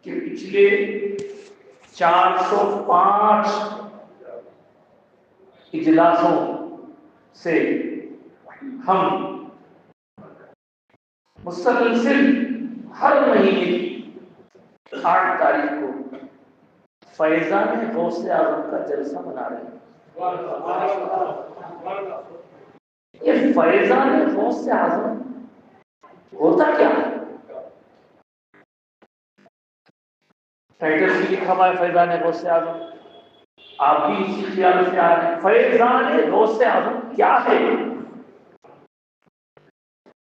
کہ پچھلے 405 اجلاسوں سے ہم مسلسل ہر مہینے کی 8 تاریخ کو فیضان غوث اعظم کا جلسہ منا رہے ہیں۔ یہ فیضان غوث اعظم ہوتا کیا ہے؟ ٹائٹل بھی لکھا ہوا ہے فیضان غوث اعظم، آپ بھی اسی خیال سے آ رہے ہیں۔ فیضان غوث اعظم کیا ہے؟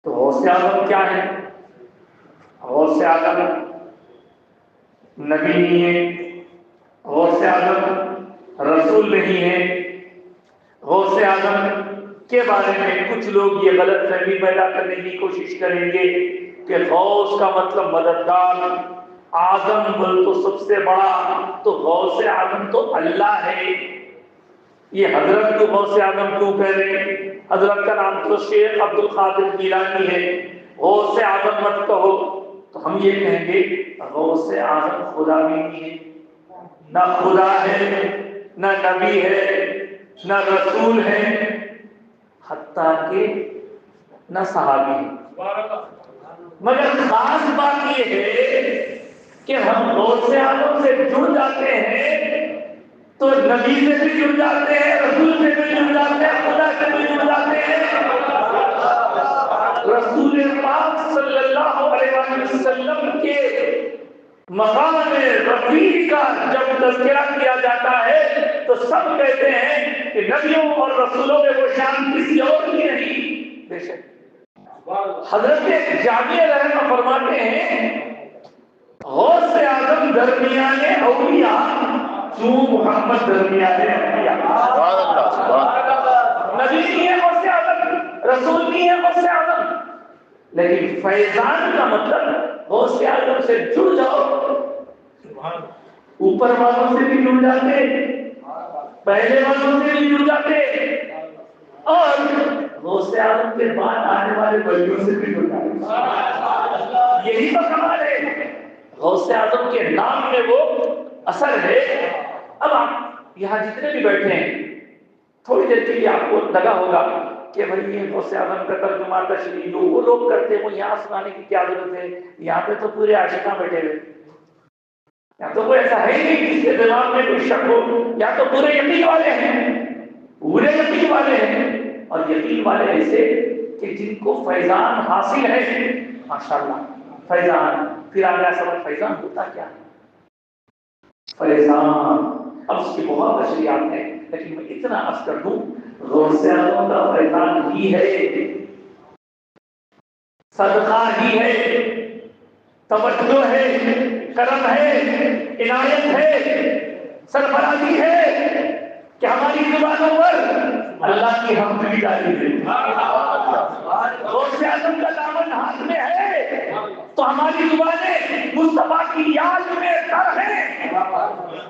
تو غوث اعظم کیا ہے؟ غوث اعظم نبی نہیں ہے، غوث اعظم رسول نہیں ہے۔ غوث اعظم کے بارے میں کچھ لوگ یہ غلط فہمی پیدا کرنے کی کوشش کریں گے کہ غوث کا مطلب مددگار، اعظم بول تو سب سے بڑا، تو غوث اعظم تو اللہ ہے۔ یہ حضرت کو غوث اعظم کیوں کہہ رہے ہیں؟ حضرت کا نام تو شیخ عبد القادر جیلانی ہے، غوث اعظم مت کہو۔ تو ہم یہ کہیں گے غوث اعظم خدا بھی نہیں ہے، نہ خدا ہے، نہ نبی ہے، نہ رسول ہے، حتیٰ کہ نہ صحابی ہے۔ مگر خاص بات یہ ہے کہ ہم غوث اعظم سے جڑ جاتے ہیں تو نبی سے بھی جڑ جاتے ہیں، رسول سے بھی جڑ جاتے ہیں، خدا سے بھی جڑ جاتے ہیں۔ رسول پاک صلی اللہ علیہ وسلم کے مقام رفیع کا جب تذکرہ کیا جاتا ہے تو سب کہتے ہیں کہ نبیوں اور رسولوں میں وہ شان کسی اور کی نہیں۔ بے شک حضرت جامع رحمہ فرماتے ہیں غوث اعظم درمیان اولیاء کیوں محمد درمیان انبیاء۔ نبی نہیں ہے غوث اعظم، رسول نہیں ہے غوث اعظم، لیکن فیضان کا مطلب غوث اعظم سے جڑ جاؤ، اوپر والوں سے بھی جڑ جاتے، پہلے والوں سے بھی جڑ جاتے، اور غوث اعظم کے بعد آنے والے ولیوں سے بھی جڑ جاتے۔ یہی تو کمال ہے، غوث اعظم کے نام میں وہ اثر ہے۔ اب آپ یہاں جتنے بھی بیٹھے ہیں تھوڑی دیر کے لیے آپ کو لگا ہوگا کہ بھائی یہ غوث اعظم کا ترجمہ تشریح جو وہ لوگ کرتے ہیں وہ یہاں سنانے کی کیا ضرورت ہے؟ یہاں پہ تو پورے عاشقاں بیٹھے ہوئے، یا تو کوئی ایسا ہے نہیں جس کے دماغ میں کوئی شک ہو، یا تو پورے یقین والے ہیں، پورے یقین والے ہیں، اور یقین والے ایسے کہ جن کو فیضان حاصل ہے۔ ماشاءاللہ فیضان، پھر آگے سمجھ فیضان ہوتا کیا؟ فیضان اب اس کی بہت تشریحات ہیں، لیکن میں اتنا عرض کر دوں غوث اعظم کا فیضان ہی ہے، صدقہ ہی ہے، توجہ ہے، کرم ہے، عنایت ہے، سرفرازی ہے کہ ہماری زبانوں پر اللہ کی حمد بھی جاری ہے۔ غوث اعظم کا دامن ہاتھ میں ہے تو ہماری زبانیں مصطفیٰ کی یاد میں تر ہیں۔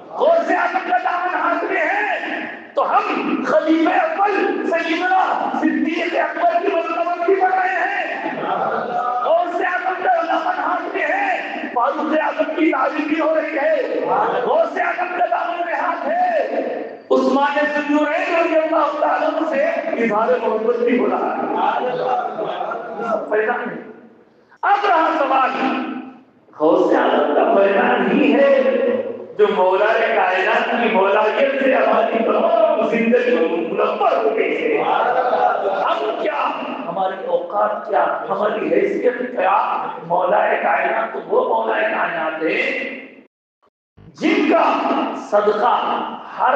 غوث اعظم کا دامن ہاتھ میں ہے تو ہم خلیفہ اول سیدنا صدیق اکبر کی مرتبت بھی پڑھ رہے ہیں۔ غوث اعظم کا دامن ہاتھ میں ہے، فاروق اعظم کی تعریف بھی ہو رہی ہے۔ غوث اعظم کا دامن میں ہاتھ ہے، عثمان ذوالنورین رضی اللہ تعالیٰ عنہ سے اظہار محبت بھی ہو رہا ہے۔ فیضان ہے۔ اب رہا سوال، غوث اعظم کا فیضان ہی ہے جو مولا کائنات کی مولایت سے ہماری تمام زندگی منور ہو گئی ہے۔ ہم کیا، ہماری اوقات کیا، ہماری حیثیت کیا، مولا کائنات تو وہ مولا کائنات ہے جن کا صدقہ ہر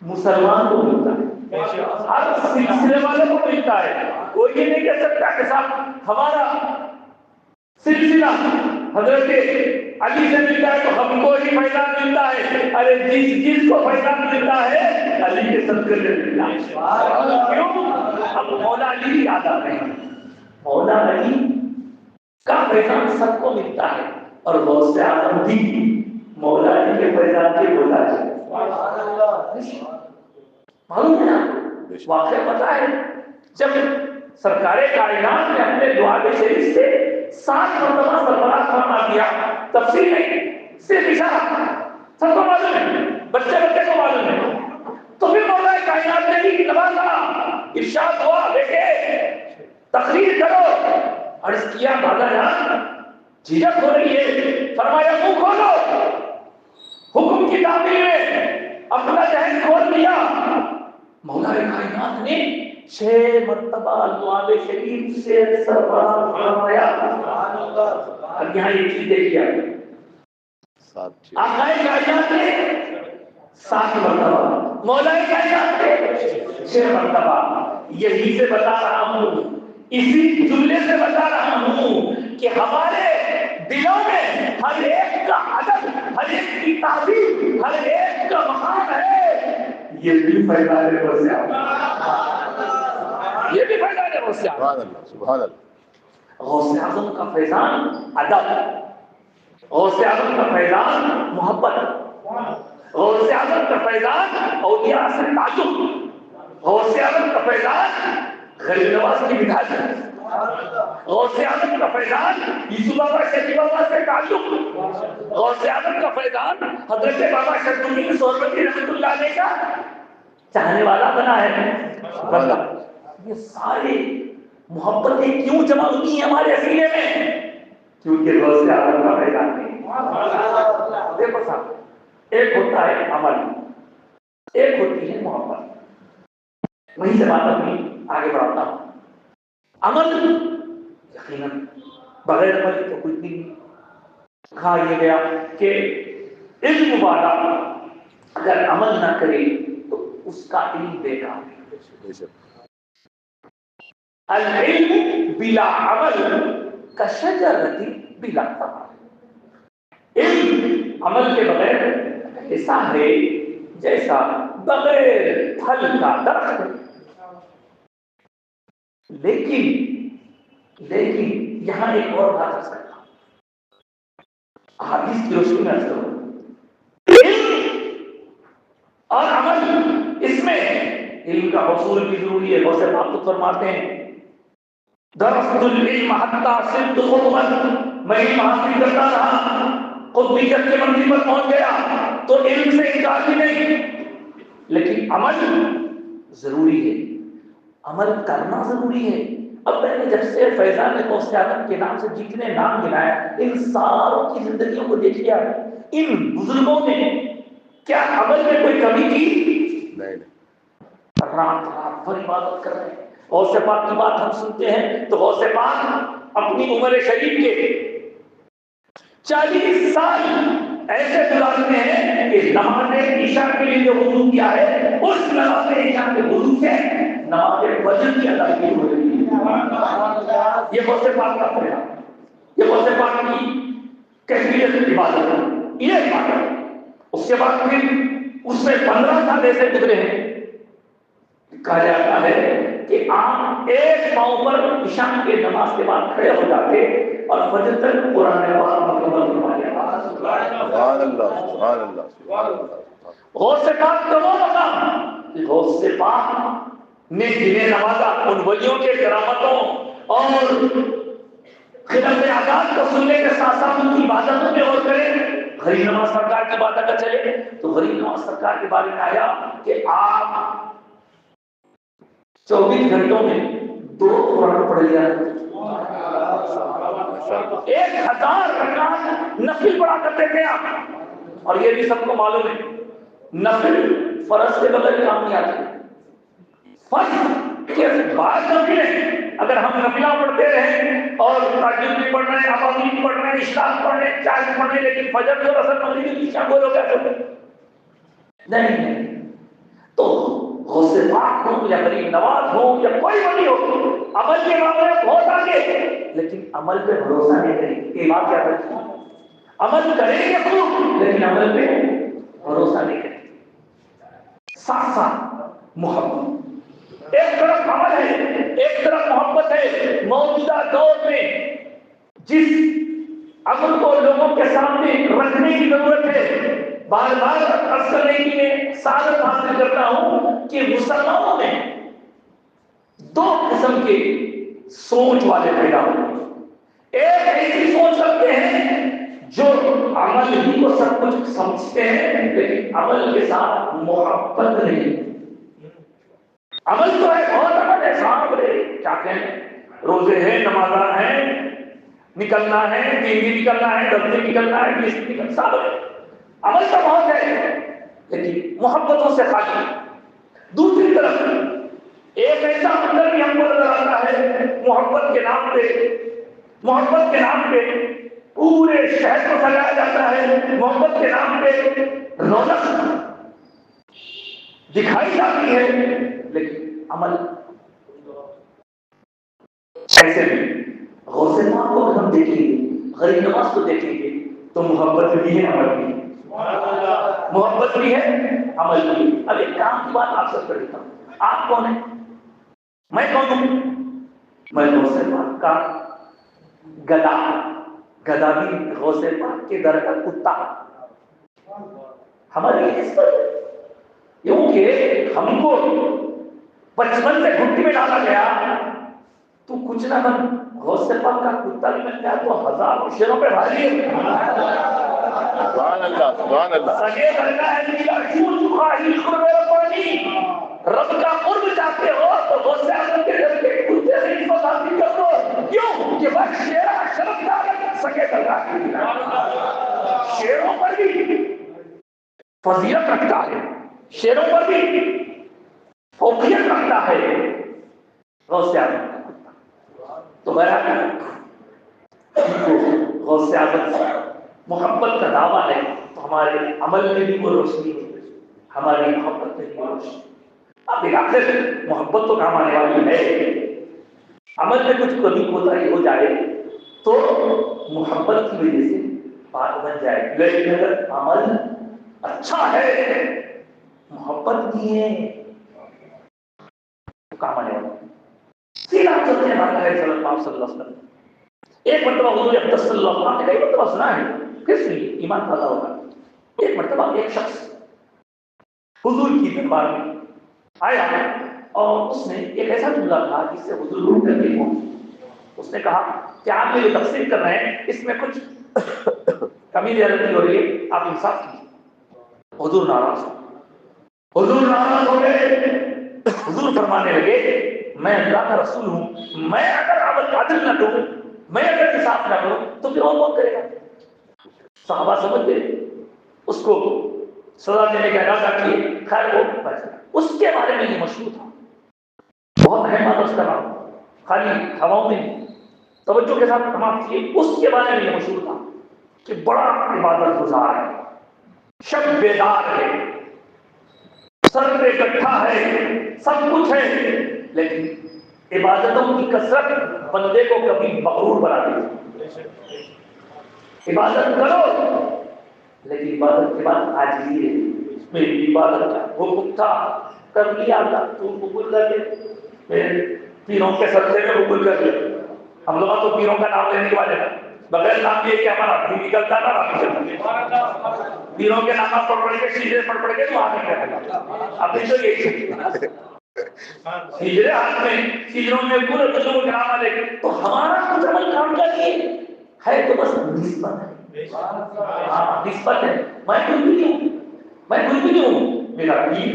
مسلمان کو ملتا ہے، ہر سلسلے والے کو ملتا ہے۔ کوئی یہ نہیں کہہ سکتا کہ صاحب ہمارا سلسلہ حضرت علی سے ملتا ہے تو ہم کو ہی فیضان ملتا ہے۔ ارے جس کو فیضان ملتا ہے علی کے صدقے سے ملتا ہے۔ کیوں؟ اب مولا علی یاد آ رہے ہیں، مولا علی کا فیضان سب کو ملتا ہے، اور غوث اعظم بھی مولا علی کے فیضان کے محتاج ہے۔ معلوم ہے آپ کو؟ واقعہ پتا ہے جب سرکار کائنات نے اپنے دعا شریف سے 7 مرتبہ سرفراز فرما دیا، تفصیل نہیں، صرف اشارہ، سب کو معلوم ہے، بچے کو معلوم ہے. تو پھر مولا کائنات نے بھی نوازا، ارشاد ہوا بیٹے تقریر کرو. عرض کیا دادا جان جھجک ہو رہی ہے، فرمایا منہ کھولو. حکم کی تعبیر میں اپنا ذہن کھول دیا. مولا کائنات نے 6 مرتبہ لعاب شریف سے سرفراز فرمایا. اب یہاں یہ چیز دیکھیے آقا کائنات نے 7 مرتبہ، مولا کائنات نے 6 مرتبہ. یہی سے بتا رہا ہوں، اسی جملے سے بتا رہا ہوں کہ ہمارے دلوں میں ہر ایک کا ادب، ہر ایک کی تعظیم، ہر ایک کا مقام ہے. یہ بھی فیضان غوث اعظم، یہ بھی فیضان غوث اعظم. سبحان اللہ سبحان اللہ. غوث اعظم کا فیضان ادب، غوث اعظم کا فیضان محبت، غوث اعظم کا فیضان اولیاء سے تعلق، غوث اعظم کا فیضان غریب نواز کی بدعت، غوث اعظم کا فیضان یوسف بابا شفیع بابا سے تعلق، غوث اعظم کا فیضان حضرت بابا شرف الدین سہروردی رحمۃ اللہ علیہ کا چاہنے والا بنا ہے. یہ سارے محبتیں کیوں جمع ہوئی ہیں ہمارے سینے میں؟ کیونکہ غوث اعظم کا فیضان نہیں. دیکھو صاحب، ایک ہوتا ہے عمل، ایک ہوتی ہے محبت. وہیں سے بات اپنی آگے بڑھاتا ہوں. عمل یقیناً بغیر عمل تو کچھ نہیں. کہا یہ گیا کہ علم والا اگر عمل نہ کرے تو اس کا علم بیکار ہے. العلم بلا عمل کشجرۃ بلا ثمر. علم عمل کے بغیر ایسا ہے جیسا بغیر پھل کا درخت. لیکن یہاں ایک اور بات کر سکتا ہوں، حدیث کی روشنی میں اثر ہو. علم اور عمل، اس میں علم کا حصول بھی ضروری ہے. غوث پاک تو فرماتے ہیں درست العلم حتی صرت خطبا، میں علم حاصل کرتا رہا، قطبیت کے منزل پر پہنچ گیا تو علم سے انکار بھی نہیں. لیکن عمل ضروری ہے، عمل کرنا ضروری ہے. اب میں نے جب سے فیضان غوث اعظم کے نام سے جتنے نام گنایا، ان ساروں کی زندگیوں کو دیکھ لیا، ان بزرگوں نے کیا عمل میں کوئی کمی کی؟ نہیں. رات رات بھر عبادت کر رہے ہیں. غوث پاک کی بات ہم سنتے ہیں تو غوث پاک اپنی عمر شریف کے 40 سال ایسے گزارتے ہیں کہ نماز عشاء کے لیے جو وضو کیا ہے، اس نماز عشاء کے وضو سے نماز فجر کی ادائیگی ہو رہی ہے. یہ غوث پاک کا فیضان، یہ غوث پاک کی کیفیت عبادت ہے. یہ عبادت اس کے بعد پھر اس میں 15 سال ایسے گزرے ہیں. کہا جاتا ہے کہ آپ ایک پاؤں پر عشاء کے نماز کے بعد کھڑے ہو جاتے اور فجر تک قرآن پاک مکمل فرمایا. سبحان اللہ سبحان اللہ سبحان اللہ. غوث پاک کا وہ مقام، غوث پاک نے جنہیں نوازا ان ولیوں کے کرامتوں اور خدمت آزاد کو سننے کے ساتھ ساتھ ان کی عبادتوں میں اور کریں. غریب نواز سرکار کی بات اگر چلے تو غریب نواز سرکار کے بارے میں آیا کہ آپ 24 گھنٹوں میں 2 قرآن پڑھ لیا، 1000 رکعت نفل پڑھا کرتے تھے آپ. اور یہ بھی سب کو معلوم ہے نفل فرض کے بغیر کام نہیں آتے. فرض کے بعد نفلیں اگر ہم نفلہ پڑھتے رہیں اور تہجد بھی پڑھ رہے ہیں، ابابیل بھی پڑھ رہے ہیں، اشراق پڑھ رہے ہیں، چار پڑھ رہے ہیں، لیکن فجر اور عصر مغرب کی کیا بولو گے نہیں. تو غوث پاک ہو یا غریب نواز ہو یا کوئی ولی ہو، عمل کے معاملے میں بہت آگے، لیکن عمل پہ بھروسہ نہیں کریں گے. یہ بات یاد رکھیں، عمل کریں گے خوب لیکن عمل پہ بھروسہ نہیں کریں گے. ساتھ ساتھ محبت، ایک طرف عمل ہے، ایک طرف محبت ہے. موجودہ دور میں جس عمل کو لوگوں کے سامنے رکھنے کی ضرورت ہے، بار بار عرض کرنے کی میں سعادت حاصل کرتا ہوں کہ مسلمانوں میں 2 قسم کے سوچ والے پیدا ہوئے. ایک ایسی سوچ رکھتے ہیں جو عمل ہی کو سب کچھ سمجھتے ہیں لیکن عمل کے ساتھ محبت نہیں. عمل تو ہے بہت عمل ہے صاحب کیا کہیں روزے ہیں نمازاں ہیں نکلنا ہے دین بھی نکلنا ہے دس بھی نکلنا ہے 20 بھی نکلنا صاحب عمل تو بہت ہے لیکن محبتوں سے خالی. دوسری طرف ایک ایسا اندر بھی ہم کو نظر آتا ہے محبت کے نام پہ پورے شہر کو سجایا جاتا ہے. محبت کے نام پہ رونق دکھائی جاتی ہے لیکن عمل ایسے بھی. غوث پاک کو اگر ہم دیکھیں گے غریب نواز کو دیکھیں گے تو محبت بھی ہے عمل بھی ہے. محبت بھی ہے عمل بھی ہے. اب ایک کام کی بات آپ سے کر دیتا ہوں. آپ کون ہیں؟ میں کون ہوں؟ میں غوث پاک کا گدا بھی غوث پاک کے در کا کتا. ہماری نسبت کیونکہ ہم کو بچپن سے گھٹی میں ڈالا گیا تو کچھ نہ بن غوث پاک کا کتا بھی بن گیا تو ہزاروں شیروں پہ بھاری ہے. سبحان اللہ سبحان اللہ. سگے درگاہ ہے میرا چھوڑ چکا ہی خبر پانی رب کا قرب چاہتے ہو تو غوث اعظم کے رب کے کتے سے نسبت حاصل کر دو. کیوں کہ وہ شیرا شرف دار سگے درگاہ شیروں پر بھی فضیلت رکھتا ہے شیروں پر بھی فوقیت رکھتا ہے غوث اعظم کا کتا. تو بہرحال غوث اعظم سے محبت کا دعویٰ ہے تو ہمارے عمل میں بھی وہ روشنی ہے ہماری محبت میں بھی وہ روشنی. اب آخر محبت تو کام آنے والی ہے. عمل میں کچھ کمی کوتاہی ہو جائے تو محبت کی وجہ سے بات بن جائے لیکن اگر عمل اچھا ہے محبت بھی ہے تو کام آنے والا. سیدھا چلتے ہیں صلی اللہ علیہ وسلم. ایک مرتبہ حضور اقدس صلی اللہ علیہ وسلم نے کئی مرتبہ سنا ہے کس لیے ایمان پیدا ہوگا. ایک مرتبہ ایک شخص حضور کی دربار میں آیا اور اس نے ایک ایسا جملہ کہا جس سے حضور روح کر کے ہوں. اس نے کہا کہ آپ یہ تقسیم کر رہے ہیں اس میں کچھ کمی زیادتی ہو رہی ہے آپ انصاف کیجیے. حضور ناراض ہو گئے. حضور فرمانے لگے میں اللہ کا رسول ہوں میں اگر عدل نہ دوں میں اگر انصاف نہ کروں تو پھر اور کون کرے گا. صحابہ سمجھ گئے اس کو سزا دینے کا ارادہ کیے. خیر وہ بچ گیا. اس کے بارے میں یہ مشہور تھا بہت اہم بات اس کا نام خالی ہواؤں میں توجہ کے ساتھ تمام کیے. اس کے بارے میں یہ مشہور تھا کہ بڑا عبادت گزار ہے شب بیدار ہے سر پہ گٹھا ہے سب کچھ ہے لیکن عبادتوں کی کثرت بندے کو کبھی مغرور بنا دیتی. عبادت کرو لیکن عبادت کے بعد عاجزی ہے. میری عبادت کا حکم تھا کر لیا اللہ تو قبول کر لے. پیروں کے صدقے میں قبول کر لے. ہم لوگ تو پیروں کا نام لینے والے ہیں بغیر نام لیے کہ ہمارا بھی نکلتا تھا. پیروں کے نام پڑھ کے سیدھے پڑھ کے تو آگے کرے گا. ابھی تو یہی ہجرے ہاتھ میں ہجروں میں پورے بزرگوں کے نام آلے تو ہمارا کچھ عمل کام کا لیے ہے تو بس نسبت ہے. ہاں نسبت ہے. میں کوئی بھی نہیں ہوں میرا پیر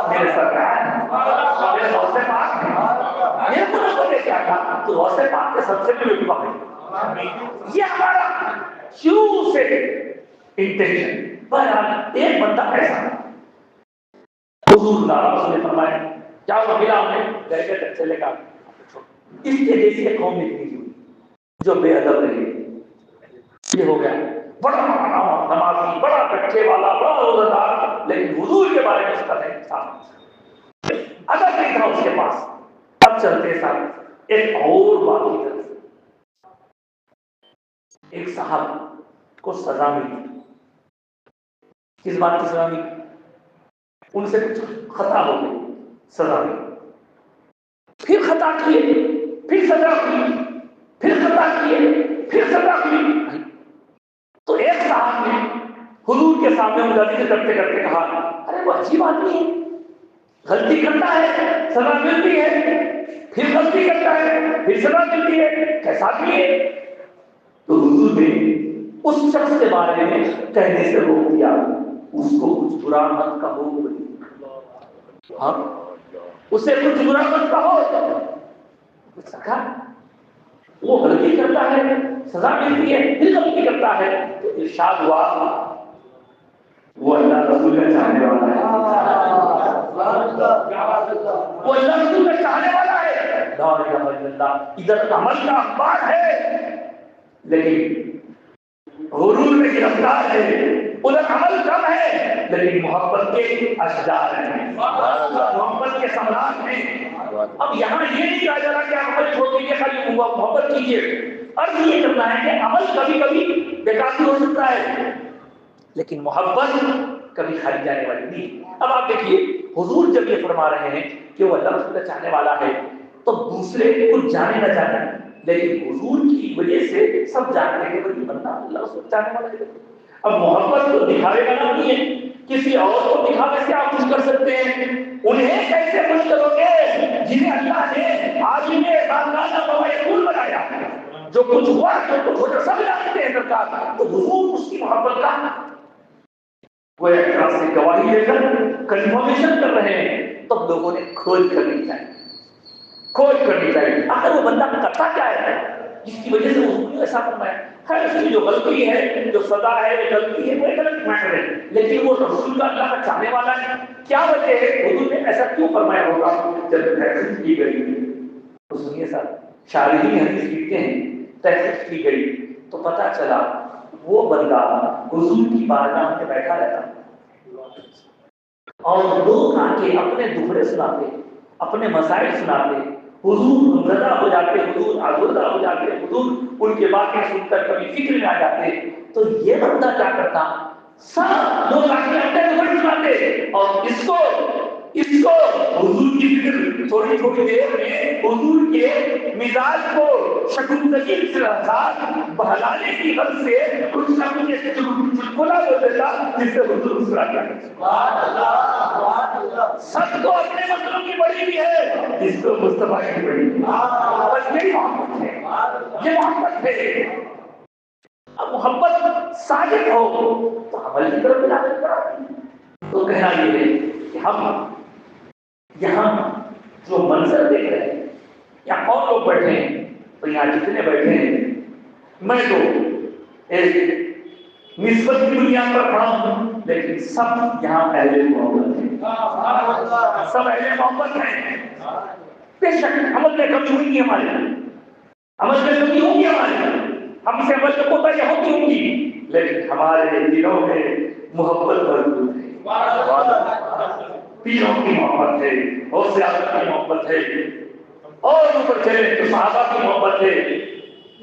میرے سرکار میرے غوث پاک میرے کو نہ بولے کیا تھا تو غوث پاک کے سب سے بھی لوگ پاک. یہ ہمارا شروع سے انٹینشن. بہرحال ایک بندہ ایسا حضور ناراض نے فرمایا کیا وہ ملا ہم نے گئے گئے چلے گا. اس کے جیسی قوم اتنی ہوئی جو بے ادب رہی. یہ ہو گیا بڑا نمازی بڑا کٹھے والا بڑا روزہ دار لیکن حضور کے بارے میں اس کا نہیں تھا ادب نہیں تھا اس کے پاس. اب چلتے ساتھ ایک اور بات کی طرف ایک صاحب کو سزا ملی. کس بات کی سزا ملی؟ ان سے کچھ خطا ہو گئی سزا ملی. پھر خطا کیے پھر سزا کی پھر خطا کیے پھر سزا کی. تو ایک صاحب نے حضور کے سامنے غلطی کرتے کرتے کہا ارے وہ عجیب آدمی ہے غلطی کرتا ہے سزا ملتی ہے پھر غلطی کرتا ہے، پھر سزا ملتی ہے، کیسا بھی ہے؟ تو حضور نے اس شخص کے بارے میں کہنے سے روک دیا، اس کو کچھ برا مت کہو، ہاں اسے کچھ برا مت کہو، سکا وہ غلطی کرتا ہے سزا ملتی ہے، پھر غلطی کرتا ہے تو ارشاد ہوا وہ اللہ رسول کا چاہنے والا ہے، وہ اللہ رسول کا چاہنے والا ہے، لا الہ الا اللہ۔ ادھر عمل کا اخبار ہے لیکن غرور میں گرفتار ہے، ادھر عمل کم ہے لیکن محبت کے اشجار ہیں، محبت کے ثمرات ہیں۔ اب یہاں یہ نہیں کہا جا رہا کہ آپ عمل چھوڑ دیجیے، خالی محبت کیجیے، عرض یہ کرنا ہے کہ عمل کبھی کبھی بیکار بھی ہو سکتا ہے لیکن محبت کبھی کھائی جانے والی نہیں۔ اب آپ دیکھیے حضور جب یہ فرما رہے ہیں کہ وہ اللہ رسول کا چاہنے والا ہے تو دوسرے کچھ جانے نہ جانے لیکن حضور کی وجہ سے سب جانتے ہیں کہ بندہ اللہ رسول کا چاہنے والا ہے۔ اب محبت تو دکھاوے کا نام نہیں ہے، کسی اور کو دکھاوے سے آپ خوش کر سکتے ہیں، انہیں کیسے خوش کرو گے جنہیں اللہ نے عالم خاندان موعود بنایا، جو کچھ ہوا تو کچھ سب جانتے ہیں سرکار، تو حضور اس کی محبت کا وہ ایک طرح سے گواہی لے کر کنفرمیشن کر رہے ہیں، تب لوگوں نے کھوج کرنی چاہیے، کھوج کرنی چاہیے آخر وہ بندہ کرتا کیا ہے جس کی وجہ سے حضور نے ایسا فرمایا۔ خیر اس کی جو غلطی ہے، جو سزا ہے، جو غلطی ہے وہ ایک الگ میٹر ہے، لیکن وہ رسول کا اللہ کا چاہنے والا ہے، کیا وجہ ہے حضور نے ایسا کیوں فرمایا ہوگا؟ جب تحقیق کی گئی تو سنیے صاحب، شارحین حدیث لکھتے ہیں تحقیق کی گئی تو پتہ چلا وہ بندہ حضور کی بارگاہ میں بیٹھا رہتا اور لوگ آ کے اپنے دکھڑے سناتے، اپنے مسائل سناتے، حضور غمزدہ ہو جاتے، حضور آزردہ ہو جاتے، حضور ان کے باتیں سن کر کبھی فکر میں آ جاتے، تو یہ بندہ کیا کرتا؟ سب لوگ آ کے اپنے دکھڑے سناتے اور اس کو حضور کی فکر تھوڑی تھوڑی دیر میں حضور کے مزاج کو شگفتگی سے بہلانے کی غرض سے کچھ نہ کچھ چٹکلا بول دیتا جس سے حضور مسکرا جاتا۔ سب کو اپنے مسئلوں کی بڑی بھی ہے، اس کو مصطفیٰ کی بڑی بھی ہے، بس یہی محبت ہے، یہ محبت ہے۔ اب محبت صادق ہو تو عمل کی طرف ملا کر تو کہنا یہ ہے کہ ہم یہاں جو منظر دیکھ رہے ہیں یا کون لوگ بیٹھے ہیں، تو یہاں جتنے بیٹھے ہیں میں تو ایک نسبت کی بنیاد پر کھڑا ہوں لیکن سب یہاں اہل محبت ہیں، سب اہل محبت ہیں۔ بے شک عمل میں کمی ہوئی ہے، ہمارے عمل میں کمی ہوگی، ہمارے ہم سے عمل میں کوتاہیاں ہوتی ہوں گی، لیکن ہمارے دلوں میں محبت موجود ہے، پیروں کی محبت ہے، غوث اعظم کی محبت ہے، اور اوپر چلے تو صحابہ کی محبت ہے،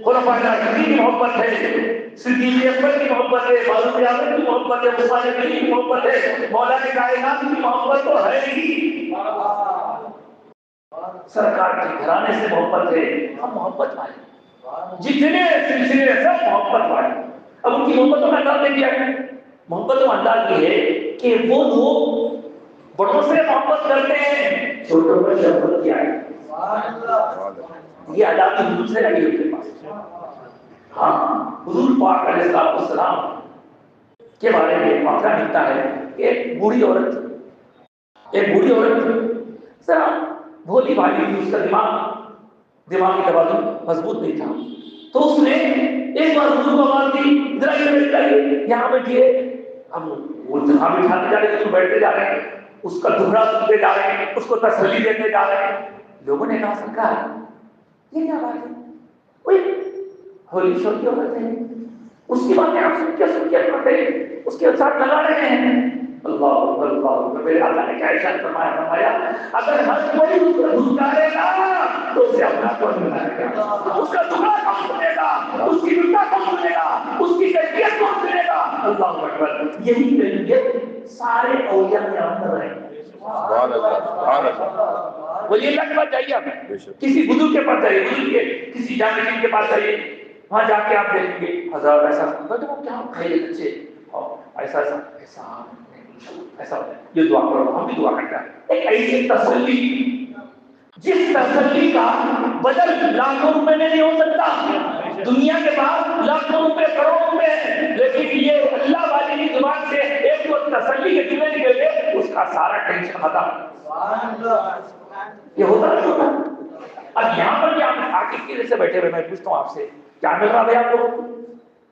خلفائے راشدین کی محبت ہے، صدیق اکبر کی محبت ہے، فاروق اعظم کی محبت ہے، عثمان غنی کی محبت ہے، مولا کائنات کی محبت تو ہے ہی، سرکار کے گھرانے سے محبت ہے، ہم محبت والے جتنے سلسلے سب محبت والے۔ اب ان کی محبتوں کا انداز دیکھیے، محبتوں کا انداز یہ ہے کہ وہ لوگ بڑوں سے محبت کرتے ہیں، چھوٹوں پر شفقت کیا ہے، یہ عادات حضور سے لگی ہوئی کے پاس۔ ہاں حضور پاک علیہ السلام کے بارے میں ایک واقعہ ملتا ہے، ایک بوڑھی عورت ذرا بھولی بھالی تھی، اس کا دماغی توازن مضبوط نہیں تھا، تو اس نے ایک بار حضور کو آواز دی، ذرا ادھر بیٹھیے، یہاں بیٹھیے۔ اب وہ جہاں بٹھاتے جا رہے ہیں، بیٹھتے جا رہے ہیں، اس کا دکھڑا سنتے جا رہے ہیں، اس کو تسلی دیتے جا رہے ہیں۔ لوگوں نے کہا سرکار یہ کیا بات ہے، کوئی ہولی شولی عورت ہے، اس کی باتیں آپ سن کے پڑھتے ہیں، اس کے ساتھ لگا رہے ہیں۔ اللہ اللہ میرے اللہ نے کیا ارشاد فرمایا، اگر ہر کوئی اس کو دھکارے گا تو اسے اپنا کون بنائے گا، اس کا دکھڑا کون سنے گا، اس کی بتا کون سنے گا، اس کی کیفیت کون سنے گا۔ اللہ اکبر، یہی کیفیت سارے اولیاء کے اندر ہے۔ سبحان اللہ، سبحان اللہ۔ وہ یہ لگ بات جائیے، آپ کسی بزرگ کے پاس جائیے، بزرگ کے کسی جانشین کے پاس جائیے، وہاں جا کے آپ دیکھیں گے ہزار ایسا کیا کھائے بچے ایسا ایسا ایسا ایسا ہوتا ہے، یہ دعا کرو، ہم بھی دعا کرتا ہے، ایک ایسی تسلی جس تسلی کا بدل لاکھوں روپے میں نہیں ہو سکتا. دنیا کے پاس لاکھوں روپے کروڑوں روپے ہیں، لیکن یہ اللہ والی کی زبان سے ایک جو تسلی کے جملے نکلے اس کا سارا ٹینشن ختم. یہ ہوتا نہیں ہوتا. اب یہاں پر کیا آگے کی وجہ سے بیٹھے ہوئے میں پوچھتا ہوں آپ سے کیا مل رہا بھائی آپ کو؟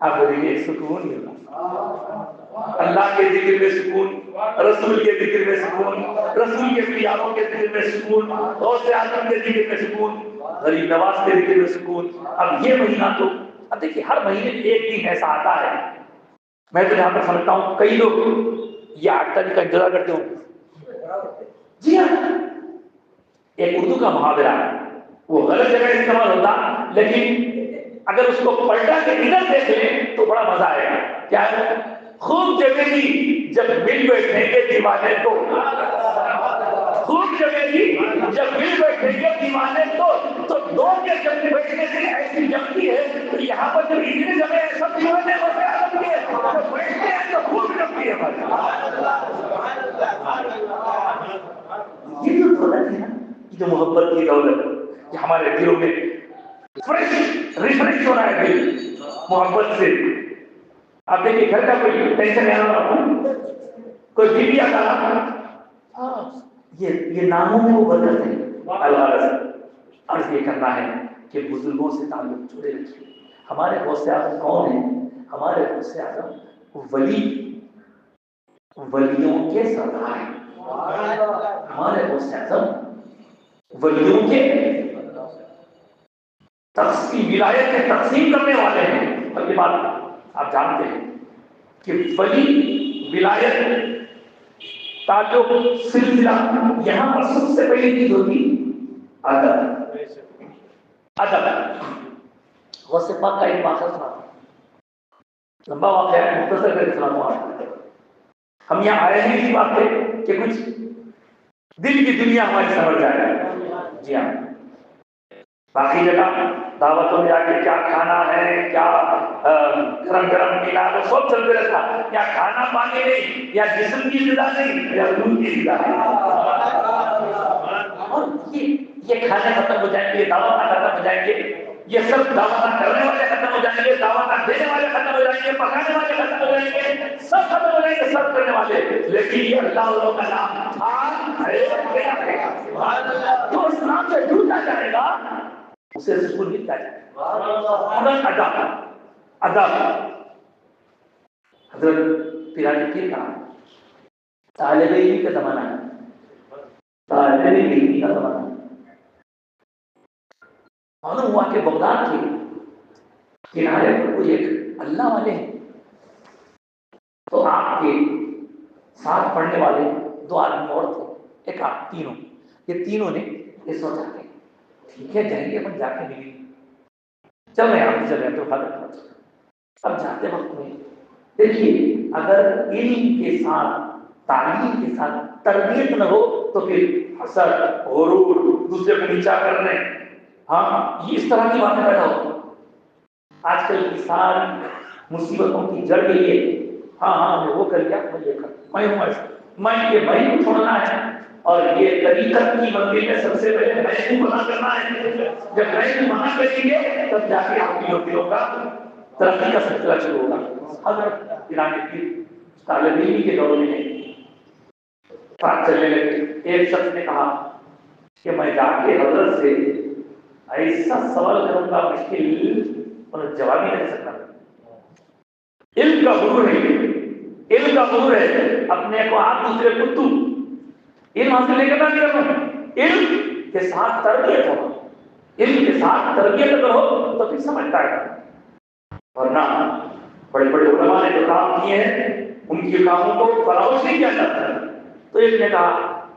آپ کو دیکھیے سکون مل رہا، اللہ کے ذکر میں سکون، رسول کے ذکر میں سکون، رسول کے پیاروں کے ذکر میں سکون، غوث اعظم کے ذکر میں سکون، غریب نواز کے ذکر میں سکون. اب یہ مہینہ تو اب دیکھیے ہر مہینے ایک دن ایسا آتا ہے، میں تو جہاں پر سمجھتا ہوں کئی لوگ یہ 8 تاریخ کا انتظار کرتے ہوں. جی ہاں، ایک اردو کا محاورہ ہے، وہ غلط جگہ استعمال ہوتا لیکن اگر اس کو پلٹا کے ادھر دیکھ لیں تو بڑا مزہ آئے گا. کیا ہے؟ خوب جگہ گی جب مل بیٹھیں گے دیوانے تو، خوب جگہ گی جب مل بیٹھیں گے دیوانے تو دو کے جب بیٹھنے سے ایسی جمتی ہے تو یہاں پر جب اتنے جگہ سب دیوانے ہوتے ہیں جب بیٹھتے ہیں تو خوب جمتی ہے. یہ جو دولت ہے نا، یہ جو محبت کی دولت، یہ ہمارے دلوں میں ریفریش ہو رہا ہے دل محبت سے. آپ دیکھیے گھر کا کوئی ٹینشن نہیں آ رہا، کوئی بیوی آ رہا، یہ ناموں میں وہ بدلتے ہیں. عرض یہ کرنا ہے کہ بزرگوں سے تعلق جوڑے رکھیے. ہمارے غوث اعظم کون ہیں؟ ہمارے غوث اعظم ولی، ولیوں کے سردار ہیں. ہمارے غوث اعظم ولیوں کے تقسیم، ولایت کے تقسیم کرنے والے ہیں. اور یہ بات آپ جانتے ہیں کہ ولی ولایت تعلق سلسلہ یہاں پر سب سے پہلی چیز ہوتی ادب. ادب. غوث پاک کا ایک واقعہ سنا، لمبا واقعہ ہے، مختصر کر کے سناتا ہوں آپ کو. ہم یہاں آئے ہیں اسی بات پہ کہ کچھ دل کی دنیا ہماری سمجھ جائے. جی ہاں، باقی جگہ دعوتوں میں جا کے کیا کھانا ہے، کیا گرم گرم پینا، وہ سب چلتے رہتا. یا کھانا پانی نہیں، یا جسم کی غذا نہیں، یا روح کی غذا ہے. اور یہ کھانے ختم ہو جائیں گے، دعوت ختم ہو جائیں گے، یہ سب دعوت کرنے والے ختم ہو جائیں گے، دعوت دینے والے ختم ہو جائیں گے، پکانے والے ختم ہو جائیں گے، سب ختم ہو جائیں گے، سب کرنے والے. لیکن یہ اللہ والوں کا نام جو اس نام سے جڑتا جائے گا اسے سکون ملتا جائے گا. ادب. حضرت پیرانی پیر کا طالب علم کا زمانہ ہے، طالب علم کا زمانہ. معلوم ہوا کہ بغداد کے کنارے پر کوئی ایک اللہ والے ہیں. تو آپ کے ساتھ پڑھنے والے 2 آدمی اور تھے، ایک آپ تینوں. یہ تینوں نے یہ سوچا کہ ٹھیک ہے جائیں گے، اپن جا کے ملیں گے. چل رہے ہیں آپ بھی چل رہے ہیں تو حضرت. اب جاتے وقت میں دیکھیے اگر علم کے ساتھ، تعلیم کے ساتھ تربیت نہ ہو تو پھر حسد، غرور، دوسرے کو نیچا کرنے، ہاں یہ اس طرح کی باتیں پیدا ہوتی. آج کل کی ساری مصیبتوں کی جڑ یہ ہے، ہاں میں وہ کر لیا، میں یہ کر، میں ہوں ایسا، میں یہ میں کو چھوڑنا ہے. اور یہ طریقت کی منزل میں سب سے پہلے میں کو منع کرنا ہے. جب میں کو منع کریں گے تب جا کے آپ کی لوگوں کا ترقی کا سلسلہ شروع ہوگا. حضرت پیرانی پیر طالب علم کے دور میں بات چلنے لگی. ایک شخص نے کہا کہ میں جا کے حضرت سے ایسا سوال کروں گا مشکل اور جواب ہی نہیں سکتا. علم کا غرور ہے، علم کا غرور ہے. اپنے کو آپ دوسرے کو تو علم حاصل نہیں کرنا نہیں کرنا. علم کے ساتھ تربیت ہو، علم کے ساتھ تربیت اگر ہو تو پھر سمجھتا ہے. ورنہ بڑے بڑے علماء نے جو کام کیے ہیں ان کے کاموں کو فراموش نہیں کیا جاتا ہے. تو ایک نے کہا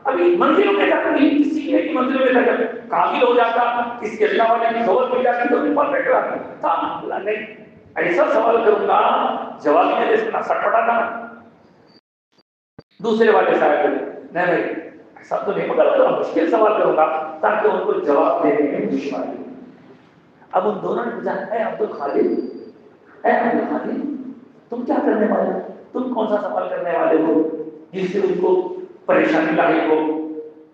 ابھی منزلوں میں جا کر کسی ایک منزلوں میں جا کر کامل ہو جاتا، کسی اللہ والے کی خبر مل جاتی تو پرفیکٹ رہتا تھا. نہیں، ایسا سوال کروں گا جواب میں اس کا سٹ پڑا تھا. دوسرے والے صاحب نہیں بھائی ایسا تو نہیں، مگر مشکل سوال کروں گا تاکہ ان کو جواب دینے میں دشواری. اب ان دونوں نے پوچھا اے عبد الخالق، اے عبد الخالق تم کیا کرنے والے ہو؟ تم کون سا سوال کرنے والے ہو جس سے ان کو پریشانی لاحق ہو؟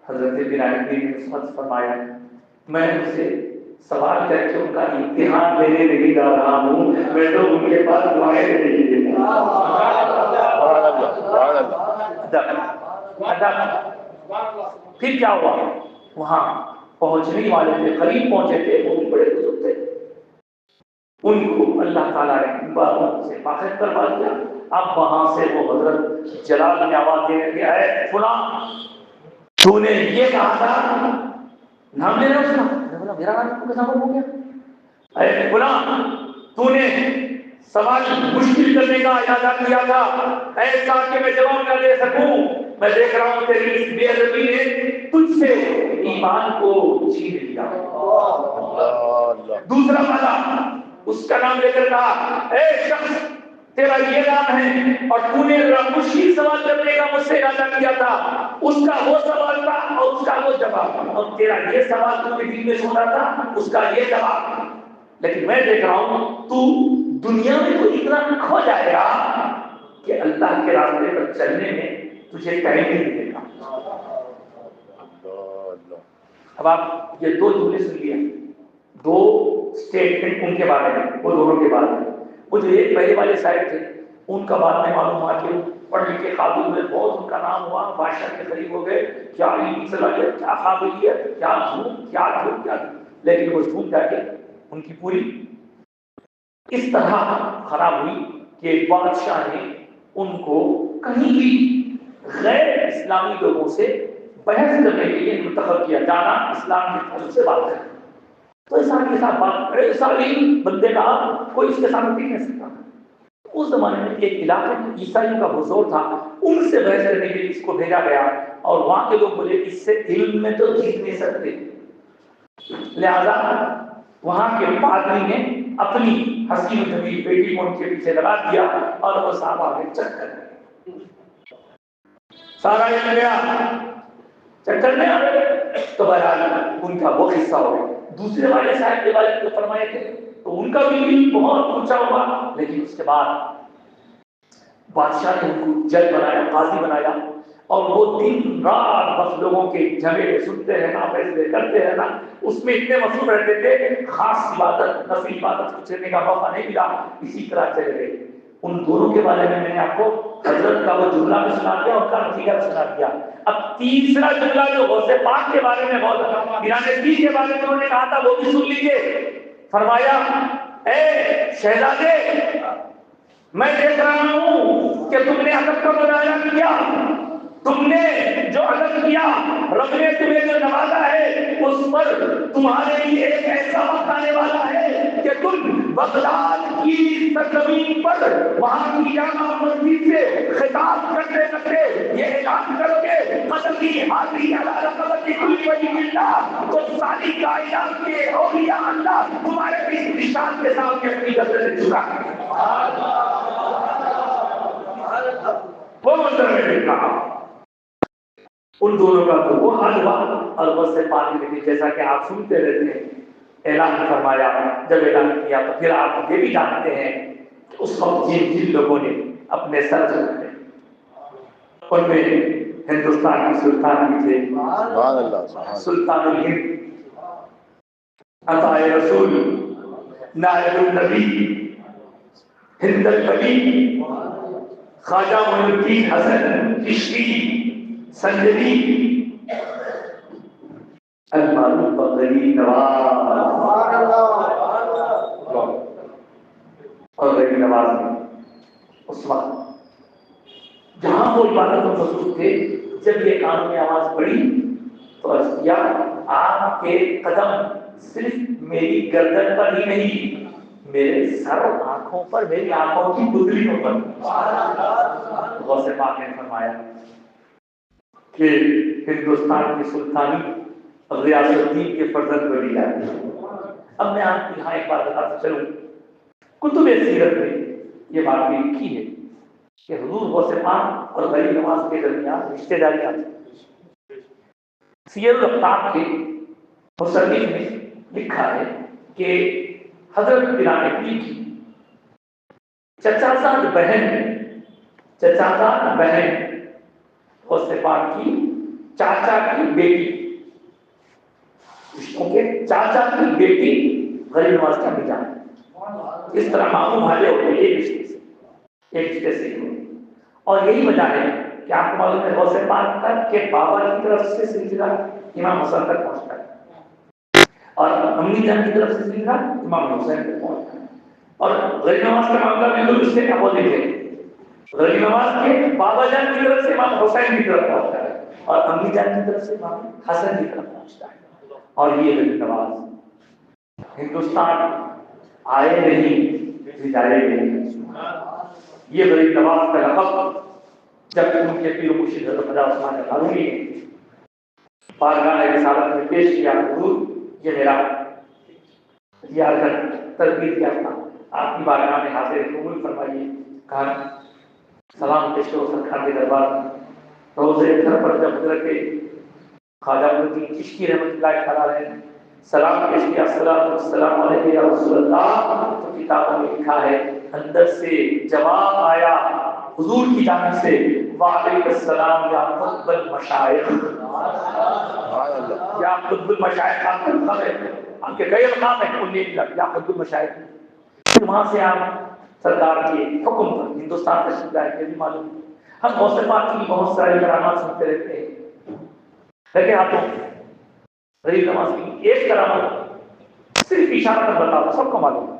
حضرت بلال نے سمجھ فرمایا میں ان سے سوال کر کے ان کا امتحان لینے نہیں جا رہا ہوں، میں تو ان کے پاس دعائیں نہیں دیتا۔ پھر کیا ہوا؟ وہاں پہنچنے والے تھے، قریب پہنچے تھے، وہ بھی بڑے بزرگ تھے، ان کو اللہ تعالیٰ نے باتوں سے فاخر کروا دیا۔ اب وہاں سے وہ حضرت جلال نے آواز دے دیا ہے فلاں تو نے یہ کہا تھا، نام لینا اس کا، بولا میرا نام تو کیسا ہو گیا؟ اے فلاں تو نے سوال مشکل کرنے کا ارادہ کیا تھا، ایسا کہ میں جواب نہ دے سکوں، میں دیکھ رہا ہوں تیری اس بے ادبی نے تجھ سے ایمان کو چھین لیا۔ دوسرا والا اس کا نام لے کر کہا اے شخص تیرا یہ نام ہے اور تو نے مشکل سوال کرنے کا مجھ سے ارادہ کیا تھا، اس کا وہ سوال تھا اور اس کا وہ جواب، اور تیرا یہ سوال تو دل میں سنا تھا، اس کا یہ جواب۔ لیکن میں دیکھ رہا ہوں تو دنیا میں تو اتنا کھو جائے گا کہ اللہ کے راستے پر چلنے میں تجھے ٹائم نہیں ملے گا۔ اب آپ یہ دو جملے سن لیے، دو اسٹیٹمنٹ ان کے بارے میں، وہ دونوں کے بارے میں۔ وہ جو ایک پہلے والے صاحب تھے ان کا بعد میں معلوم ہوا کہ پڑھ لکھ کے قابل ہوئے، بہت ان کا نام ہوا، بادشاہ کے قریب ہو گئے، کیا علمی صلاحیت، کیا قابلیت، کیا جھوم، لیکن وہ جھوم جا کے ان کی پوری اس طرح خراب ہوئی کہ بادشاہ نے ان کو کہیں بھی غیر اسلامی لوگوں سے بحث کرنے کے لیے منتخب کیا، جانا اسلام کی طرف سے بات کرنا۔ تو انسان کے ساتھ بات کرے، ساری بندے کا کوئی اس کے سامنے ٹک نہیں سکتا۔ اس زمانے میں ایک علاقے میں عیسائیوں کا حضور تھا، ان سے بحث کرنے کے لیے اس کو بھیجا گیا، اور وہاں کے لوگ بولے اس سے علم میں تو جیت نہیں سکتے، لہذا وہاں کے پادری نے اپنی حسین و جمیل بیٹی کو ان کے پیچھے لگا دیا اور وہ صاحب آگے چکر سارا یہ گیا چکر میں آ گئے۔ تو بہرحال ان کا وہ قصہ ہو گیا۔ دوسرے والے صاحب کے بارے میں فرمائے تھے تو ان کا بھی بہت اونچا ہوا، لیکن اس کے بعد بادشاہ نے ان کو جج بنایا، قاضی بنایا، اور وہ دن رات بس لوگوں کے جھگڑے سنتے رہنا، فیصلے کرتے رہنا، اس میں اتنے مصروف رہتے تھے، خاص عبادت نفلی عبادت کو چھیڑنے کا موقع نہیں ملا، اسی طرح چلے گئے۔ ان دونوں کے بارے میں نے آپ کو حضرت کا وہ جملہ بھی سنا دیا اور کا نتیجہ بھی سنا دیا۔ اب تیسرا جملہ جو غوث پاک کے بارے میں بہت پیرانے پیر کے بارے میں انہوں نے کہا تھا وہ بھی سن لیجیے۔ فرمایا اے شہزادے میں دیکھ رہا ہوں کہ تم نے ادب کا مظاہرہ کیا، تم نے جو ادب کیا، رب نے تمہیں جو نوازا ہے اس پر تمہارے لیے ایک ایسا وقت آنے والا ہے کہ تم بغداد کی سرزمین پر وہاں کی جامع مسجد سے خطاب کرتے کرتے یہ اعلان کرو گے قدمی حاضری علی رقبت کل ولی اللہ، تو ساری کائنات کے اولیاء اللہ تمہارے بھی نشان کے سامنے اپنی گردن جھکا وہ منظر میں دیکھا۔ ان دونوں کا تو وہ حال ہوا، اور بس سے پانی لگی جیسا کہ آپ سنتے رہتے ہیں۔ اعلان فرمایا، جب اعلان کیا تو پھر آپ یہ بھی جانتے ہیں کہ اس وقت جن لوگوں نے اپنے سر چڑھائے ان میں ہندوستان کی سلطان بھی تھے، سبحان اللہ، سلطان الہند، عطائے رسول، نائب النبی، ہند الولی، خواجہ معین الدین حسن چشتی سنجدی، المعروف بغدادی نواز اور غریب نواز میں اس وقت جہاں وہ عبادت میں مصروف تھے، جب یہ قانونی آواز پڑی تو عرض کیا آپ کے قدم صرف میری گردن پر ہی نہیں، میرے سر آنکھوں پر، میری آنکھوں کی گدلیوں پر۔ غوث پاک نے فرمایا کہ ہندوستان کی سلطانی ریاست الدین کے فرزند بنی جاتی ہے۔ اب میں آپ کو یہاں ایک بات بتاتا چلوں، کتب سیرت میں یہ بات بھی لکھی ہے کہ حضور غوث پاک اور غریب نواز کے درمیان رشتے داری آتی۔ سیر الافطار کے مصنف نے لکھا ہے کہ حضرت پیرانے پیر کی چچا زاد بہن غوث پاک کی چاچا کی بیٹی، رشتوں کے چاچا کی بیٹی غریب نواز کا بیٹا ہے. اس طرح ماموں بھائی ہوتے ہیں ایک رشتے سے. اور یہی وجہ ہے کہ آپ کو معلوم ہے غوث پاک تک کے بابا کی طرف سے سلسلہ امام حسن تک پہنچتا ہے اور امی جان کی طرف سے سلسلہ امام حسین تک پہنچتا ہے. اور غریب نواز کا معاملہ میں تو اس سے اپوزٹ ہے. غریب نواز کے بابا جان کی طرف سے امام حسین کی طرف پہنچتا ہے اور امی جان کی طرف سے امام حسن کی طرف پہنچتا ہے. اور یہ غریب نواز ہندوستان آئے نہیں جائے نہیں. یہ غریب نواز کا لقب جب ان کے پیر و مرشد حضرت خواجہ عثمان قانونی نے بارگاہ رسالت میں پیش کیا، حضور یہ میرا اختیار کر تربیت کیا تھا، آپ کی بارگاہ میں حاضر قبول فرمائیے. کہا سلام پیش کرو سرکار کے دربار میں. روزے گھر پر جب حضرت خواجہ الدین چشتی رحمۃ اللہ تعالی نے سلام پیش کیا، السلام علیکم یا رسول اللہ، تو کتابوں میں لکھا ہے اندر سے جواب آیا حضور کی جانب سے، وعلیکم السلام یا قطب المشائخ. یا قطب المشائخ آپ کا مقام ہے، آپ کے کئی مقام ہیں، انہیں یا قطب المشائخ. پھر وہاں سے آپ سرکار کے حکم پر ہندوستان تشریف لائے. یہ بھی معلوم ہے ہم غوث پاک کی بہت ساری کرامات سنتے رہتے ہیں، لیکن آپ غریب نواز کی ایک کرامت صرف اشارہ تک بتا دو، سب کو معلوم ہے.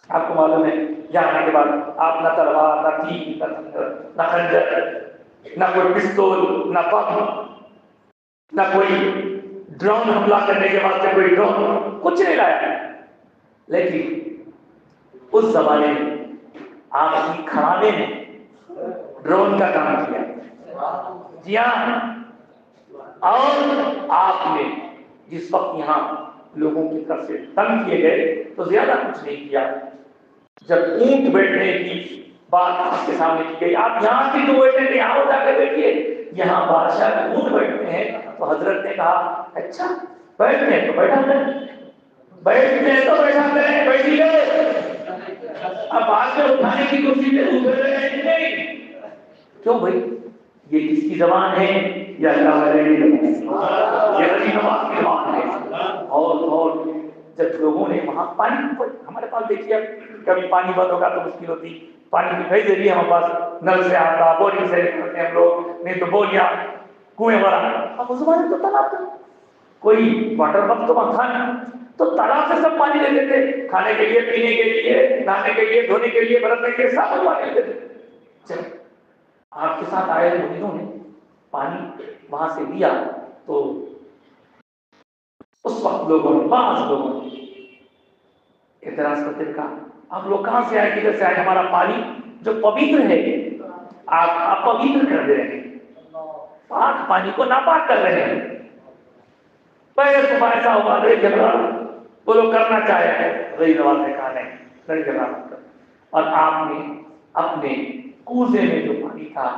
آپ کو معلوم ہے یہاں آنے کے بعد آپ نہ تلوار، نہ تیر، نہ خنجر، نہ کوئی پستول، نہ بم، نہ کوئی ڈرون حملہ کرنے کے واسطے کوئی ڈرون، کچھ نہیں لایا. لیکن اس زمانے میں آپ کی کھانے نے ڈرون کا کام کیا. جی ہاں، اور آپ نے جس وقت یہاں لوگوں کی طرف سے تنگ کیے گئے تو زیادہ کچھ نہیں کیا. جب اونٹ بیٹھنے کی بات آپ کے سامنے کی گئی، آپ یہاں کی تو بیٹھے تھے، یہاں جا کے بیٹھیے، یہاں بادشاہ کے اونٹ بیٹھتے ہیں. تو حضرت نے کہا اچھا بیٹھتے ہیں تو بیٹھا کریں، بیٹھتے ہیں تو بیٹھا کریں، بیٹھی گئے. اب بعد میں اٹھانے کی کوشش نہیں. کیوں بھائی، یہ کس کی زبان ہے؟ یہ اللہ والے کی زبان ہے، یہ غریب نواز کی زبان ہے. اور جب لوگوں نے وہاں پانی، ہمارے پاس دیکھیے کبھی پانی بند ہوگا تو مشکل ہوتی، پانی کی کئی ذریعے ہمارے پاس، نل سے آتا، بورنگ سے کرتے ہیں ہم لوگ، نہیں تو بوریاں کنویں بھرا. اب اس زمانے تو تالاب تھا، کوئی واٹر پمپ تو وہاں تھا نہیں، تو تالاب سے سب پانی لیتے تھے، کھانے کے لیے، پینے کے لیے، نہانے کے لیے، دھونے کے لیے، برتنے کے لیے، سب پانی لیتے تھے. چل آپ کے ساتھ آئے مریضوں نے پانی وہاں سے لیا تو اس وقت لوگوں نے، بعض لوگوں نے اعتراض کرتے ہوئے کہا آپ لوگ کہاں سے آئے، کدھر سے آئے، ہمارا پانی جو پوتر ہے آپ پوتر کر دے رہے ہیں، پاک پانی کو ناپاک کر رہے ہیں. پہلے تو ایسا ہوا نہیں جھگڑا وہ لوگ کرنا چاہے ہیں. غریب نواز نے کہا نہیں جھگڑا مت کر. اور آپ نے اپنے کوزے میں جو پانی تھا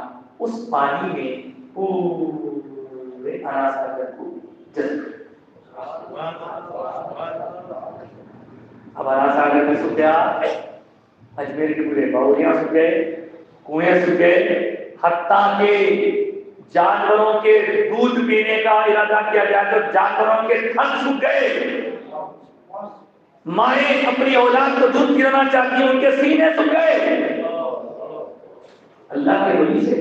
اس پانی میں پورے اناج نگر کو جذب. اب اناج نگر میں سوکھ گیا، اجمیر کے پورے باولیاں سوکھ گئے، کنویں سوکھ گئے، حتیٰ کہ جانوروں کے دودھ پینے کا ارادہ کیا جائے تو جانوروں کے تھن سوکھ گئے. مائیں اپنی اولاد کو دودھ پلانا چاہتی ہیں، ان کے سینے سوکھ گئے. اللہ کے ولی سے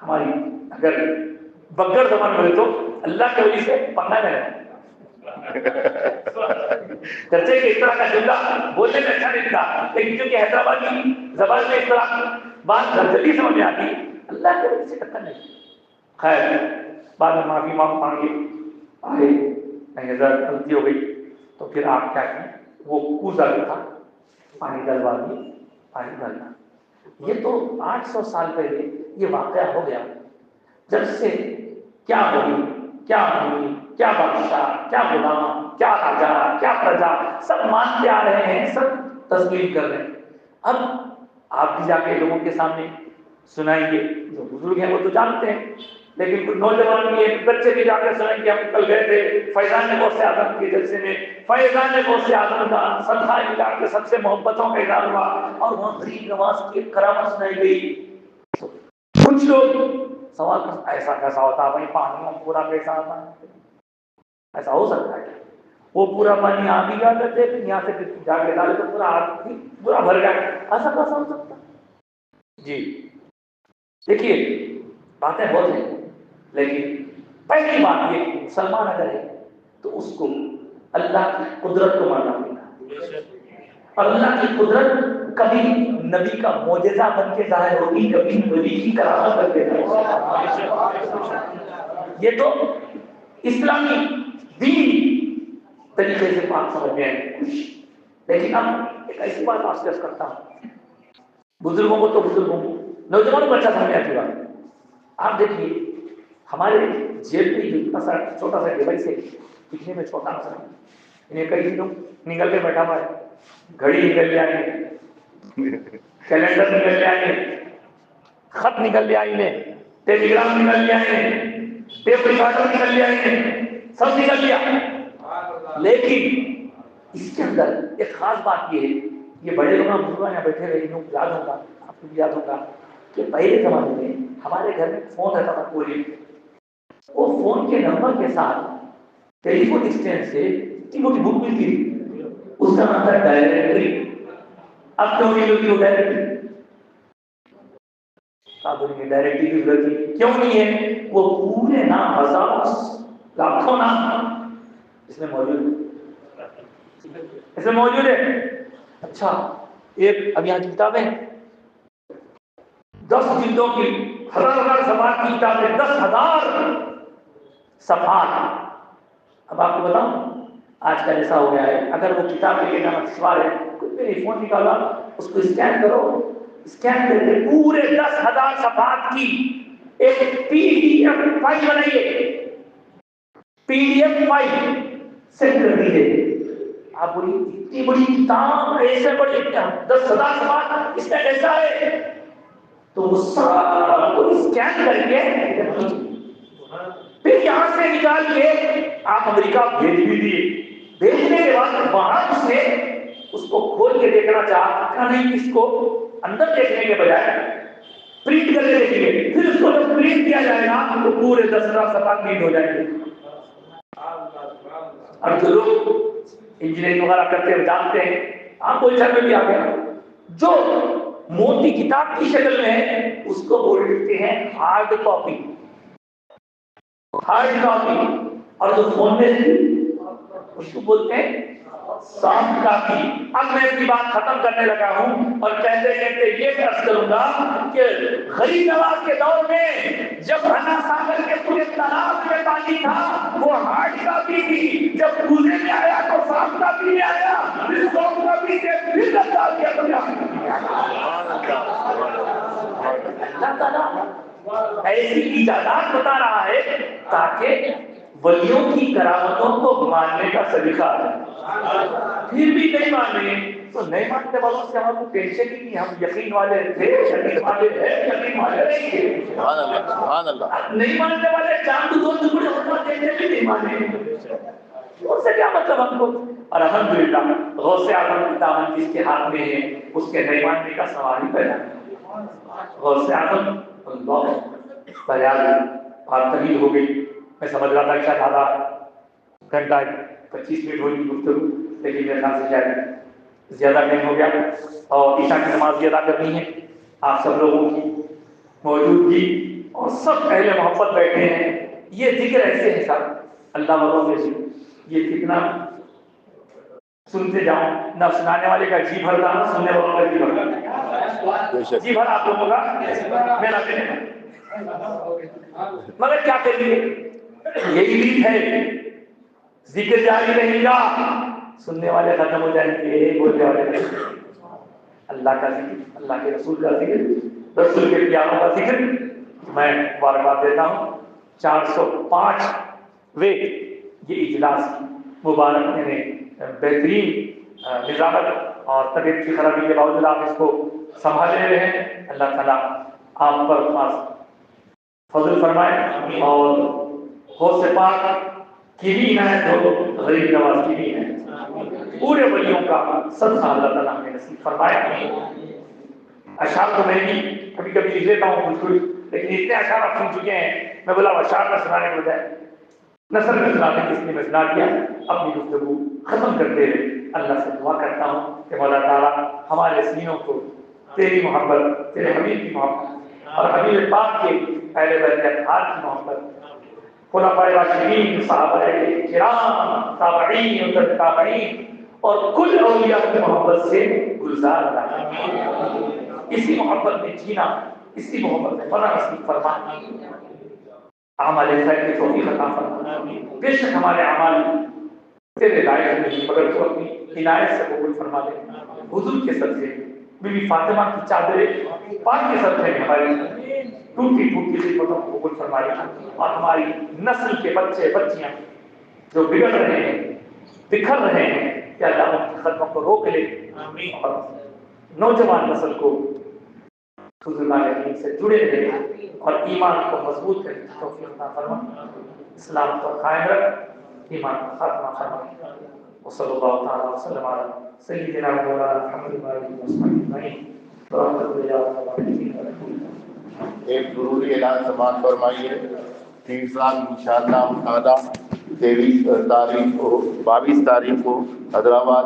ہماری اگر بغیر زبان بولے تو اللہ کے ولی سے پنگا نہیں ہے. چرچے کہ اس طرح کا جملہ بولنے میں اچھا نہیں تھا، لیکن کیونکہ حیدرآباد کی زبان میں اس طرح بات جلدی سمجھ میں آتی، اللہ کے ولی سے ٹکر نہیں. خیر بعد میں معافی مانگی، آئے نہیں حضرت غلطی ہو گئی. تو پھر آپ کیا کریں، وہ کوزہ جو تھا پانی ڈلوا دیے، پانی ڈلنا. یہ تو 800 سال پہلے یہ واقعہ ہو گیا. جب سے کیا ہوئی، کیا ہوئی، کیا بادشاہ، کیا غلام، کیا راجا، کیا پرجا، سب مانتے آ رہے ہیں، سب تسلیم کر رہے ہیں. اب آپ بھی جا کے لوگوں کے سامنے سنائیں گے، جو بزرگ ہیں وہ تو جانتے ہیں، لیکن کچھ نوجوان بھی ہیں، بچے بھی جا کے سنائیں گے. ہم کل گئے تھے فیضان غوث اعظم کے جلسے میں، فیضان غوث اعظم کا صدقہ ملا کے سب سے محبتوں کا اظہار ہوا اور وہاں غریب نواز کی کرامت سنائی گئی. کچھ لوگ سوال ایسا کیسا ہوتا ہے بھائی؟ پانی میں پورا کیسا آتا ہے؟ ایسا ہو سکتا ہے؟ وہ پورا پانی آپ ہی جا کرتے پھر یہاں سے جا کے ڈالے تو پورا بھر گیا، ایسا کیسا ہو سکتا؟ جی دیکھیے باتیں بہت ہیں، لیکن پہلی بات یہ کہ مسلمان اگر ہے تو اس کو اللہ کی قدرت کو ماننا پڑتا ہے، اور اللہ کی قدرت کبھی نبی کا معجزہ بن کے ظاہر ہوگی، کبھی ولی کی کرامت بن کے ظاہر ہوگی۔ یہ تو اسلامی دین طریقے سے بات سمجھ میں آئے۔ لیکن اب ایک ایسی بات آپ سے عرض کرتا ہوں، بزرگوں کو تو بزرگوں کو، نوجوانوں کو اچھا سمجھ میں آتی بات۔ آپ دیکھیے ہمارے جیب میں جو اتنا سا چھوٹا سا ڈیوائس ہے، دکھنے میں چھوٹا سا انہیں کئی دنوں نکل کے بیٹھا ہوا ہے، گھڑی نکل لے آئیں گے، کیلنڈر نکل لے آئیں گے، خط نکل لے آئیں گے، ٹیلی گرام نکل لے آئیں گے، ٹیپ ریکارڈر نکل لے آئیں گے، سب نکل لیا۔ لیکن اس کے اندر ایک خاص بات یہ ہے، یہ بڑے لوگ بزرگ یہاں بیٹھے ہوئے انہوں کو یاد ہوگا، آپ کو بھی یاد ہوگا کہ پہلے زمانے میں ہمارے گھر میں فون رہتا تھا کوئی، وہ فون کے نمبر کے ساتھ ٹیلی فون اسٹینڈ سے اتنی موٹی بک ملتی تھی، اس کا نام تھا ڈائریکٹری۔ اب تو نہیں ہوتی وہ ڈائریکٹری، ڈائریکٹری کی ضرورت نہیں، کیوں نہیں ہے؟ وہ پورے نام، ہزاروں لاکھوں نام اس میں موجود ہے۔ اچھا ایک اب یہاں کی کتابیں 10 جلدوں کی، ہزار صفحات کی کتابیں، 10,000 صفحات۔ اب آپ کو بتاؤں آج کل ایسا ہو گیا ہے، اگر وہ کتاب کے نام سوال ہے، کوئی میری فون نکالا، اس کو اسکین کرو، اسکین کر کے پورے 10,000 صفحات کی ایک پی ڈی ایف فائل بنائیے، P D F file send کر دیجیے۔ آپ بولیے اتنی بڑی کتاب، ایسے بڑی 10,000 صفحات اس کا کیسا ہے؟ تو وہ سب کو اسکین کر کے پھر یہاں سے نکال کے آپ امریکہ بھیج بھی دیے، بھیجنے کے بعد وہاں اس نے اس کو کھول کے دیکھنا چاہا نہیں، اس کو اندر دیکھنے کے بجائے پرنٹ کر کے دیکھیں گے، پھر اس کو جب پرنٹ کیا جائے گا تو پورے 10,000 صفحات پرنٹ ہو جائیں گے۔ اور جو لوگ انجینئرنگ وغیرہ کرتے ہیں جانتے ہیں، آپ کو میں بھی آ گیا، جو موٹی کتاب کی شکل میں ہے اس کو بولتے ہیں ہارڈ کاپی، ہارڈ کاپی، اور جو فون میں اس کو بولتے ہیں سافٹ کاپی۔ اب میں اپنی بات ختم کرنے لگا ہوں اور کہتے کہتے یہ عرض کروں گا کہ غریب نواز کے دور میں جب انا ساگر کے پورے تالاب میں پانی تھا وہ ہارڈ کاپی تھی، جب کوزے میں آیا تو سافٹ کاپی میں آیا، پھر سافٹ کاپی سے پھر بدلا دیا گیا۔ اللہ تعالیٰ ایسی ایجادات بتا رہا ہے تاکہ ولیوں کی کرامتوں کو ماننے کا سلیقہ ہے۔ پھر بھی نہیں مانے تو نہیں مانتے والوں سے ہم کو ٹینشن ہی نہیں، ہم یقین والے تھے، یقین والے ہیں، یقین والے نہیں تھے۔ سبحان اللہ، سبحان اللہ۔ نہیں ماننے والے چاند دو ٹکڑے ہونا دیکھتے بھی نہیں مانے، اس سے کیا مطلب ہم کو؟ اور الحمدللہ غوث اعظم کی دامن جس کے ہاتھ میں ہے اس کے نہیں ماننے کا سوال ہی پیدا نہیں۔ غوث اعظم اللہ بیان اور طویل ہو گئی، میں سمجھ رہا تھا شاید آدھا گھنٹہ 25 منٹ ہوگی گفتگو، لیکن میرے خیال سے شاید زیادہ ٹائم ہو گیا، اور عشاء کی نماز بھی ادا کرنی ہے۔ آپ سب لوگوں کی موجودگی اور سب اہل محبت بیٹھے ہیں، یہ ذکر ایسے ہیں سر اللہ والوں میں سے، یہ کتنا سنتے جاؤں، نہ سنانے والے کا جی بھرتا نہ سننے والوں کا جی بھرتا، جی بھر آپ لوگوں کا میرا دن، مگر کیا کریے یہی ریت ہے، ذکر جاری رہے گا، سننے والے ختم ہو جائیں گے، بولنے والے نہیں۔ اللہ کا ذکر، اللہ کے رسول کا ذکر، رسول کے پیاروں کا ذکر، میں مبارکباد دیتا ہوں 405ویں یہ اجلاس مبارک میں بہترین نظامت اور طبیعت کی خرابی کے باوجود آپ اس کو سنبھالے ہوئے ہیں، اللہ تعالیٰ آپ پر خاص فضل فرمائے، اور غوث پاک کی بھی عنایت ہو، غریب نواز کی بھی عنایت، پورے ولیوں کا صدقہ اللہ تعالیٰ ہمیں نصیب فرمائے۔ اشعار تو میں بھی کبھی کبھی لکھ لیتا ہوں کچھ کچھ، لیکن اتنے اشعار آپ سن چکے ہیں، میں بولا اشعار میں سنانے کے بجائے نثر میں سنانے کی اس لیے میں سنا دیا. اپنی گفتگو ختم کرتے ہوئے اللہ سے دعا کرتا ہوں کہ مولا تعالیٰ ہمارے سینوں کو تیری محبت، تیرے حبیب کی محبت اور حبیب پاک کے اہل بیت اطہار کی محبت، خلفائے راشدین، صحابہ کرام، تابعین و تابعین اور کل اولیاء کی محبت سے گلزار بنا، اسی محبت میں جینا، اسی محبت میں فنا نصیب فرما، اعمال خیر کی توفیق عطا فرما. بے شک ہمارے اعمال تیرے لائق نہیں مگر تو اپنی عنایت سے قبول فرما دے. حضور کے صدقے بی بی فاطمہ کی چادر پاک کے صدقے میں ہماری ٹوٹی پھوٹی خدمتوں کو قبول فرمائے اور ہماری نسل کے بچے بچیاں جو بگڑ رہے ہیں، بکھر رہے ہیں، یا اللہ ان کی خدمتوں کو روک لے اور نوجوان نسل کو حضور علیہ سے جڑے رہے اور ایمان کو مضبوط کرنے کی توفیق عطا فرما. اسلام کو قائم رکھ، ایمان کو خاتمہ فرما. وصلی اللہ تعالی وسلم علی سیدنا مولانا محمد وعلى آله وصحبه اجمعین. ایک ضروری اعلان سماعت فرمائیے. 3 سال انشاءاللہ تعالی 22 تاریخ کو حیدرآباد